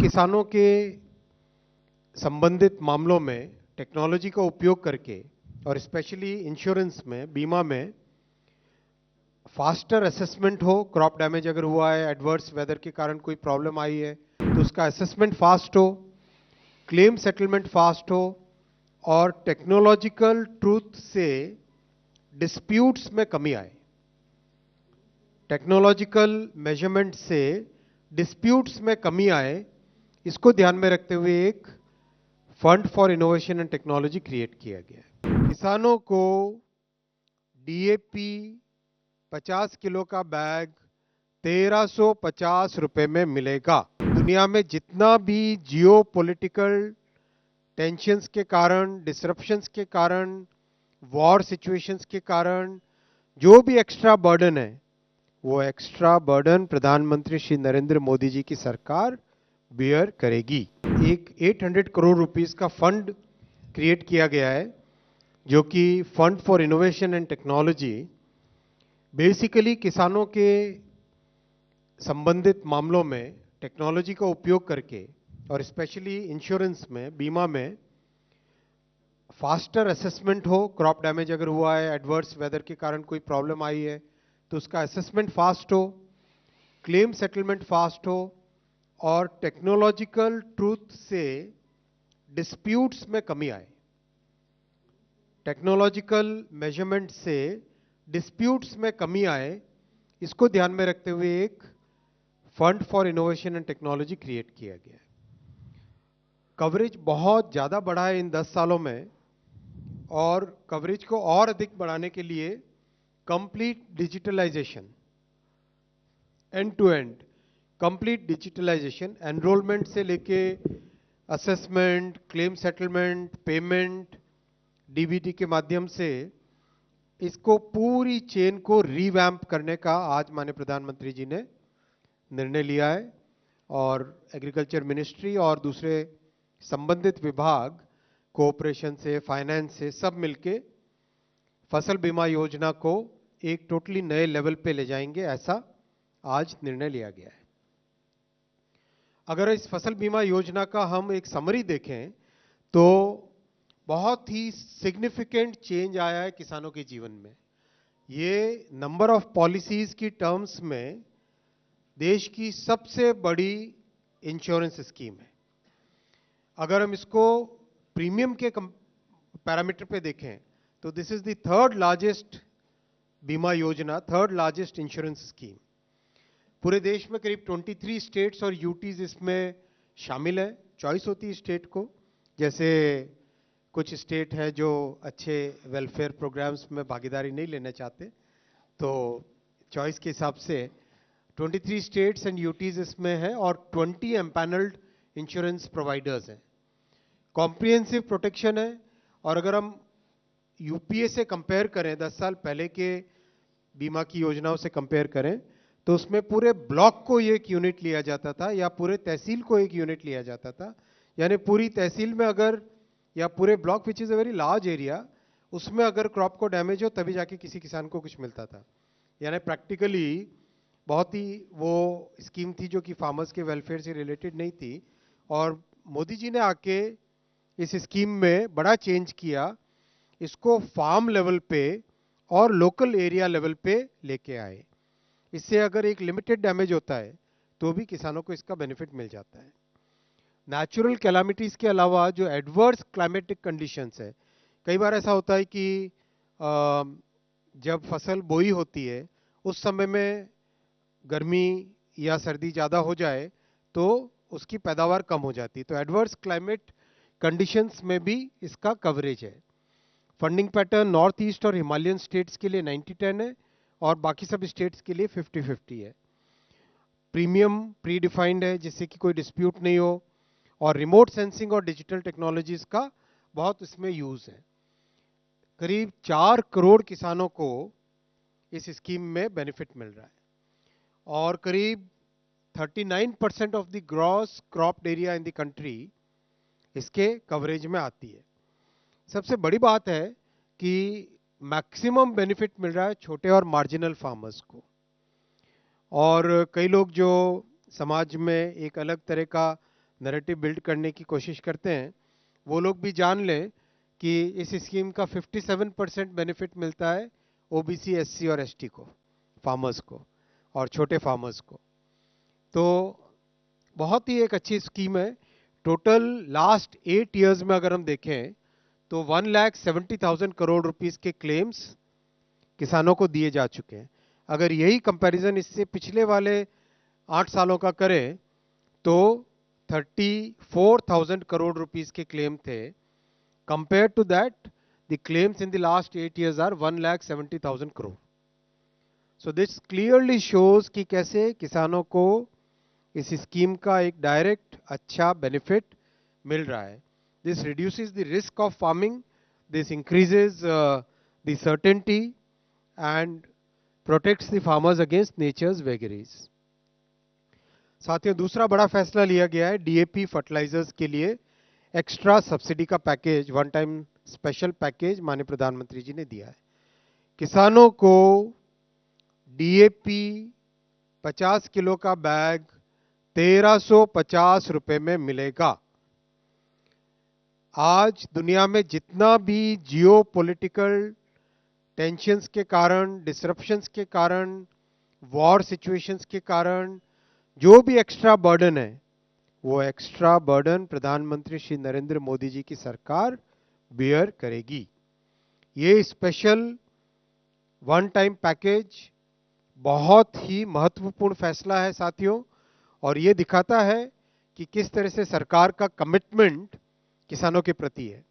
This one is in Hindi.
किसानों के संबंधित मामलों में टेक्नोलॉजी का उपयोग करके और स्पेशली इंश्योरेंस में, बीमा में फास्टर असेसमेंट हो। क्रॉप डैमेज अगर हुआ है, एडवर्स वेदर के कारण कोई प्रॉब्लम आई है, तो उसका असेसमेंट फास्ट हो, क्लेम सेटलमेंट फास्ट हो और टेक्नोलॉजिकल ट्रूथ से डिस्प्यूट्स में कमी आए। टेक्नोलॉजिकल मेजरमेंट से डिस्प्यूट्स में कमी आए, इसको ध्यान में रखते हुए एक fund for innovation and technology create किया गया है। किसानों को डीएपी 50 किलो का बैग 1350 रुपए में मिलेगा। दुनिया में जितना भी जियो पॉलिटिकल टेंशंस के कारण, डिसरप्शंस के कारण, वॉर सिचुएशंस के कारण जो भी एक्स्ट्रा बर्डन है, वो एक्स्ट्रा बर्डन प्रधानमंत्री श्री नरेंद्र मोदी जी की सरकार बियर करेगी। एक 800 करोड़ रुपीस का फंड क्रिएट किया गया है, जो कि fund for innovation and technology basically किसानों के संबंधित मामलों में टेक्नोलॉजी का उपयोग करके और स्पेशली इंश्योरेंस में, बीमा में फास्टर असेसमेंट हो। क्रॉप डैमेज अगर हुआ है, एडवर्स वेदर के कारण कोई प्रॉब्लम आई है, तो उसका असेसमेंट फास्ट हो, क्लेम सेटलमेंट फास्ट हो और टेक्नोलॉजिकल ट्रूथ से डिस्प्यूट्स में कमी आए। टेक्नोलॉजिकल मेजरमेंट से डिस्प्यूट्स में कमी आए, इसको ध्यान में रखते हुए एक fund for innovation and technology create किया गया है। कवरेज बहुत ज्यादा बढ़ा है इन 10 सालों में, और कवरेज को और अधिक बढ़ाने के लिए complete digitalization, end to end complete digitalization, enrolment से लेके assessment, claim settlement, payment, DBT के माध्यम से इसको पूरी चेन को रीवैम्प करने का आज माननीय प्रधानमंत्री जी ने निर्णय लिया है। और एग्रीकल्चर मिनिस्ट्री और दूसरे संबंधित विभाग, कोऑपरेशन से, फाइनेंस से सब मिलके फसल बीमा योजना को एक टोटली नए लेवल पे ले जाएंगे, ऐसा आज निर्णय लिया गया है। अगर इस फसल बीमा योजना का हम एक समरी देखें तो बहुत ही सिग्निफिकेंट चेंज आया है किसानों के जीवन में। ये नंबर ऑफ पॉलिसीज की टर्म्स में देश की सबसे बड़ी इंश्योरेंस स्कीम है। अगर हम इसको प्रीमियम के पैरामीटर पे देखें तो this is the third largest बीमा योजना, थर्ड लार्जेस्ट इंश्योरेंस स्कीम। पूरे देश में करीब 23 स्टेट्स और यूटीज इसमें शामिल है। चॉइस होती है स्टेट को, जैसे कुछ स्टेट है जो अच्छे वेलफेयर प्रोग्राम्स में भागीदारी नहीं लेना चाहते, तो चॉइस के हिसाब से 23 स्टेट्स एंड यूटीज इसमें है और 20 एम्पैनल्ड इंश्योरेंस प्रोवाइडर्स हैं। कॉम्प्रिहेंसिव प्रोटेक्शन है, और अगर हम यूपीए से कंपेयर करें, 10 साल पहले के बीमा की योजनाओं से कंपेयर करें, तो उसमें पूरे ब्लॉक को एक यूनिट लिया जाता था या पूरे तहसील को एक यूनिट लिया जाता था। यानी पूरी तहसील में अगर, या पूरे block which is a very large area, उसमें अगर क्रॉप को डैमेज हो तभी जाके किसी किसान को कुछ मिलता था। यानी प्रैक्टिकली बहुत ही वो स्कीम थी जो कि फार्मर्स के वेलफेयर से रिलेटेड नहीं थी। और मोदी जी ने आके इस स्कीम में बड़ा चेंज किया, इसको फार्म लेवल पे और लोकल एरिया लेवल पे लेके आए। इससे अगर एक लिमिटेड डैमेज होता है तो भी किसानों को इसका बेनिफिट मिल जाता है। नेचुरल कैलामिटीज के अलावा जो एडवर्स क्लाइमेटिक कंडीशंस है, कई बार ऐसा होता है कि जब फसल बोई होती है उस समय में गर्मी या सर्दी ज़्यादा हो जाए तो उसकी पैदावार कम हो जाती है, तो एडवर्स क्लाइमेट कंडीशंस में भी इसका कवरेज है। फंडिंग पैटर्न नॉर्थ ईस्ट और हिमालयन स्टेट्स के लिए 90-10 है और बाकी सब स्टेट्स के लिए 50-50 है। प्रीमियम प्री डिफाइंड है जिससे कि कोई डिस्प्यूट नहीं हो, और रिमोट सेंसिंग और डिजिटल टेक्नोलॉजीज का बहुत इसमें यूज है। करीब 4 करोड़ किसानों को इस स्कीम में बेनिफिट मिल रहा है और करीब 39% of the gross cropped area in the country इसके कवरेज में आती है। सबसे बड़ी बात है कि मैक्सिमम बेनिफिट मिल रहा है छोटे और मार्जिनल फार्मर्स को। और कई लोग जो समाज में एक अलग तरह का नैरेटिव बिल्ड करने की कोशिश करते हैं, वो लोग भी जान लें कि इस स्कीम का 57% बेनिफिट मिलता है ओबीसी, एससी और एसटी को, फार्मर्स को और छोटे फार्मर्स को। तो बहुत ही एक अच्छी स्कीम है। टोटल लास्ट 8 इयर्स में अगर हम देखें तो 1,70,000 करोड़ रुपीस के क्लेम्स किसानों को दिए जा चुके हैं। अगर यही कंपैरिजन इससे पिछले वाले 8 सालों का करें तो 34,000 करोड़ रुपीस के क्लेम थे। Compared to that, the claims in the last 8 years are 1,70,000 crore. So this clearly shows कि कैसे किसानों को इस स्कीम का एक डायरेक्ट अच्छा बेनिफिट मिल रहा है। This reduces the risk of farming, this increases the certainty and protects the farmers against nature's vagaries. साथियों, दूसरा बड़ा फैसला लिया गया है डीएपी फर्टिलाइजर्स के लिए एक्स्ट्रा सब्सिडी का package, one time special package माननीय प्रधानमंत्री जी ने दिया है। किसानों को डीएपी 50 किलो का बैग 1,350 रुपए में मिलेगा। आज दुनिया में जितना भी जियो पॉलिटिकल टेंशंस के कारण, डिसरप्शंस के कारण, वॉर सिचुएशंस के कारण जो भी एक्स्ट्रा बर्डन है, वो एक्स्ट्रा बर्डन प्रधानमंत्री श्री नरेंद्र मोदी जी की सरकार बियर करेगी। ये स्पेशल वन टाइम पैकेज बहुत ही महत्वपूर्ण फैसला है साथियों, और ये दिखाता है कि किस तरह से सरकार का कमिटमेंट किसानों के प्रति है।